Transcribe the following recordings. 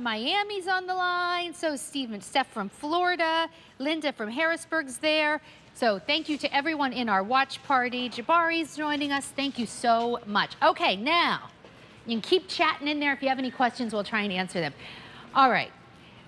Miami's on the line. So Steph from Florida. Linda from Harrisburg's there. So thank you to everyone in our watch party. Jabari's joining us. Thank you so much. Okay, now, you can keep chatting in there. If you have any questions, we'll try and answer them. All right.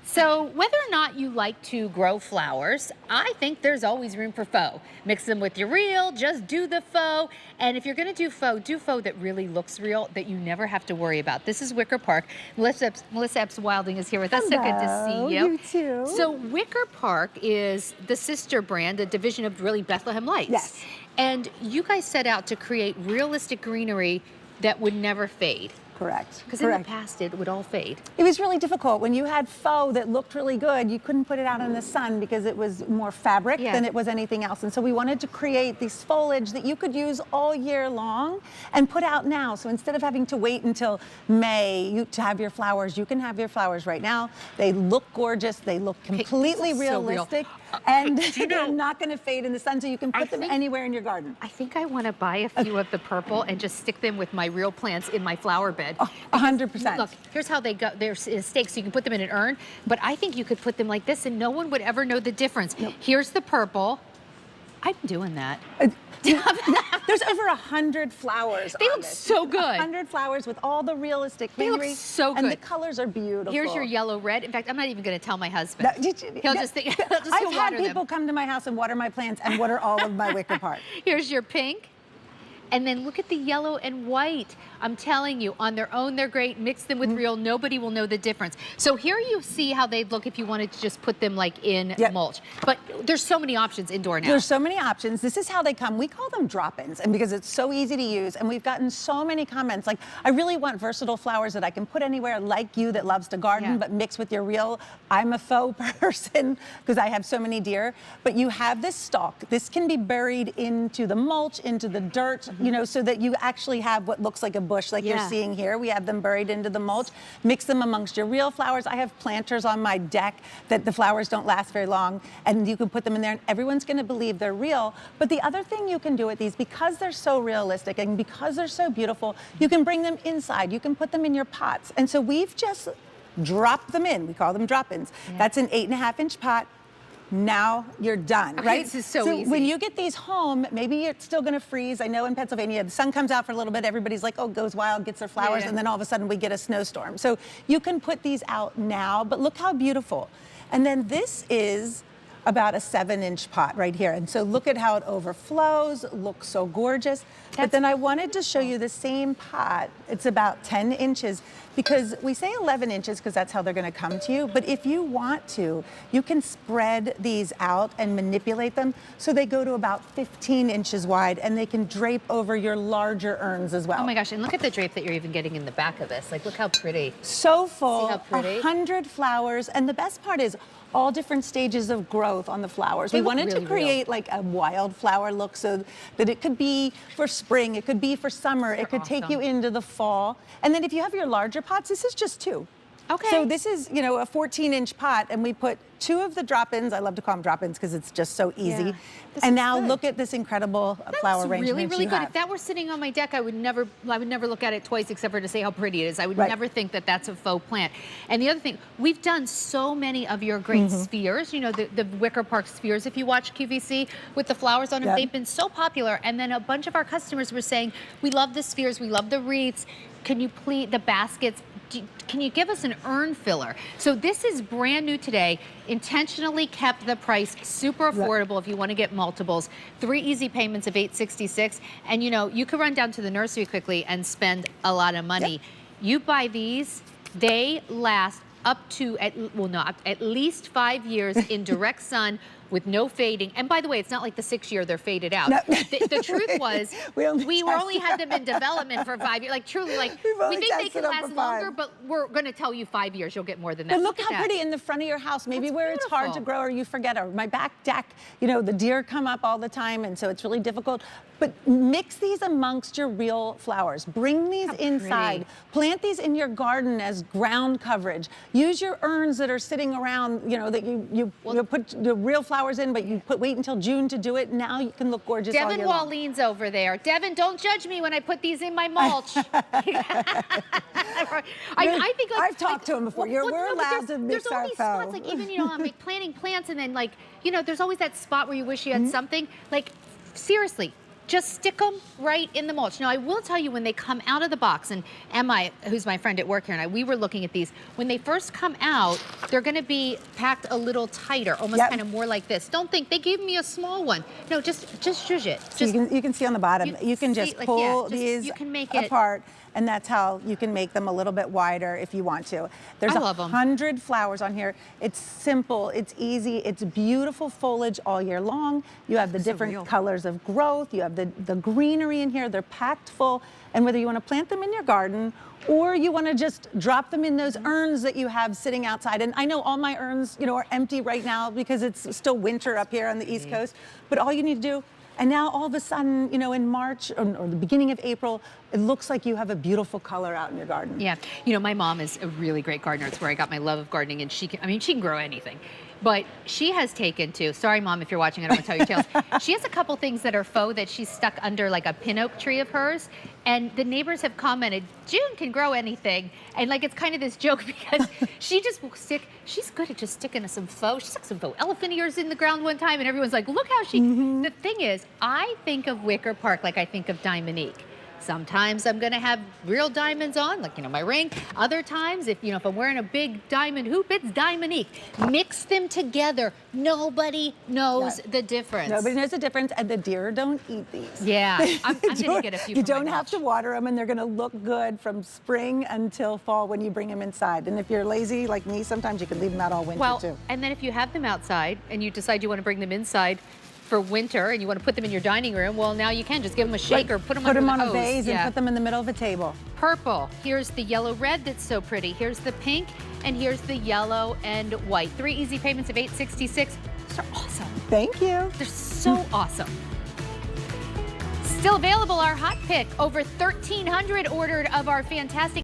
So whether or not you like to grow flowers, I think there's always room for faux. Mix them with your real, just do the faux. And if you're gonna do faux that really looks real, that you never have to worry about. This is Wicker Park. Melissa Epps Wilding is here with us. Hello, so good to see you. You too. So Wicker Park is the sister brand, a division of really Bethlehem Lights. Yes. And you guys set out to create realistic greenery that would never fade. Correct. Because in the past, it would all fade. It was really difficult. When you had faux that looked really good, you couldn't put it out in the sun because it was more fabric than it was anything else. And so we wanted to create these foliage that you could use all year long and put out now. So instead of having to wait until May to have your flowers, you can have your flowers right now. They look gorgeous. They look completely realistic. And they're not going to fade in the sun, so you can put them anywhere in your garden. I think I want to buy a few of the purple and just stick them with my real plants in my flower bed. 100%. Look, here's how they go. They're stakes, so you can put them in an urn, but I think you could put them like this and no one would ever know the difference. Nope. Here's the purple. I'm doing that. There's over 100 flowers. They look so good. 100 flowers with all the realistic greenery. They look so good. And the colors are beautiful. Here's your yellow red. In fact, I'm not even going to tell my husband. He'll just think. I've had people come to my house and water my plants and water all of my Wicker Park. Here's your pink. And then look at the yellow and white. I'm telling you, on their own, they're great. Mix them with real, nobody will know the difference. So here you see how they'd look if you wanted to just put them like in mulch. But there's so many options indoor now. There's so many options. This is how they come. We call them drop-ins, and because it's so easy to use, and we've gotten so many comments like, I really want versatile flowers that I can put anywhere, like you that loves to garden, but mix with your real. I'm a faux person because I have so many deer. But you have this stalk. This can be buried into the mulch, into the dirt, you know, so that you actually have what looks like a bush like you're seeing here. We have them buried into the mulch. Mix them amongst your real flowers. I have planters on my deck that the flowers don't last very long, and you can put them in there and everyone's gonna believe they're real. But the other thing you can do with these, because they're so realistic and because they're so beautiful, you can bring them inside. You can put them in your pots. And so we've just dropped them in. We call them drop-ins. That's an 8.5-inch pot. Now you're done, right? This is so easy. When you get these home, maybe it's still gonna freeze. I know in Pennsylvania, the sun comes out for a little bit, everybody's like, oh, goes wild, gets their flowers, and then all of a sudden we get a snowstorm. So you can put these out now, but look how beautiful. And then this is about a 7-inch pot right here. And so look at how it overflows, looks so gorgeous. But then I wanted to show you the same pot. It's about 10 inches because we say 11 inches because that's how they're gonna come to you. But if you want to, you can spread these out and manipulate them so they go to about 15 inches wide and they can drape over your larger urns as well. Oh my gosh, and look at the drape that you're even getting in the back of this. Like, look how pretty. So full, see how pretty? 100 flowers. And the best part is all different stages of growth on the flowers. They we wanted really to create like a wildflower look so that it could be for spring, it could be for summer, it could take you into the fall. And then if you have your larger pots, this is just 2. Okay. So this is, you know, a 14-inch pot, and we put 2 of the drop-ins. I love to call them drop-ins because it's just so easy. And now look at this incredible flower arrangement. Really, really you good. have. If that were sitting on my deck, I would never look at it twice except for to say how pretty it is. I would never think that that's a faux plant. And the other thing, we've done so many of your great spheres. You know, the Wicker Park spheres. If you watch QVC with the flowers on them, they've been so popular. And then a bunch of our customers were saying, we love the spheres, we love the wreaths. Can you please, the baskets, can you give us an urn filler? So this is brand new today, intentionally kept the price super affordable if you want to get multiples. 3 easy payments of $866. And you know, you could run down to the nursery quickly and spend a lot of money. You buy these, they last up to, at least 5 years in direct sun with no fading. And by the way, it's not like the 6th year they're faded out. No. The truth was, we only had them in development for 5 years. Like truly, like we think they can last longer, but we're gonna tell you 5 years, you'll get more than that. But look how pretty in the front of your house, maybe where it's hard to grow or you forget, or my back deck, you know, the deer come up all the time and so it's really difficult. But mix these amongst your real flowers. Bring these How inside. pretty. Plant these in your garden as ground coverage. Use your urns that are sitting around, you know, that you put the real flowers in, but you wait until June to do it. Now you can look gorgeous all Devin year long. Wallean's over there. Devin, don't judge me when I put these in my mulch. I think I've talked to him before. We're allowed to mix there's our always foe. spots, like even, you know, I'm like planting plants and then like, you know, there's always that spot where you wish you had something. Like, seriously, just stick them right in the mulch. Now, I will tell you when they come out of the box, and Emma, who's my friend at work here, and I, we were looking at these. When they first come out, they're gonna be packed a little tighter, almost kind of more like this. Don't think, they gave me a small one. No, just zhuzh it. So you can see on the bottom, you can just like, pull you these can make it apart, and that's how you can make them a little bit wider if you want to. There's I love 'em. 100 flowers on here. It's simple, it's easy, it's beautiful foliage all year long. You have the different real. colors of growth, you have the greenery in here, they're packed full, and whether you want to plant them in your garden or you want to just drop them in those urns that you have sitting outside. And I know all my urns, you know, are empty right now because it's still winter up here on the East Coast, but all you need to do. And now all of a sudden, you know, in March or the beginning of April, it looks like you have a beautiful color out in your garden. Yeah, you know, my mom is a really great gardener. It's where I got my love of gardening, and she can, I mean, she can grow anything. But she has taken to, sorry Mom if you're watching, I don't want to tell your tales. She has a couple things that are faux that she's stuck under like a pin oak tree of hers. And the neighbors have commented, June can grow anything. And like, it's kind of this joke because she just will stick, she's good at just sticking some faux. She stuck some faux elephant ears in the ground one time and everyone's like, look how she, the thing is, I think of Wicker Park like I think of Diamonique. Sometimes I'm gonna have real diamonds on, like, you know, my ring. Other times, if I'm wearing a big diamond hoop, it's Diamonique. Mix them together. Nobody knows the difference. Nobody knows the difference, and the deer don't eat these. Yeah, I'm gonna get a few. You don't have to water them, and they're gonna look good from spring until fall when you bring them inside. And if you're lazy like me, sometimes you can leave them out all winter too. And then if you have them outside and you decide you want to bring them inside for winter and you want to put them in your dining room, well, now you can just give them a shake or put them under the on hose. a vase and put them in the middle of a table. Purple. Here's the yellow red that's so pretty. Here's the pink, and here's the yellow and white. 3 easy payments of $866. These are awesome. Thank you. They're so awesome. Still available, our hot pick. Over 1,300 ordered of our fantastic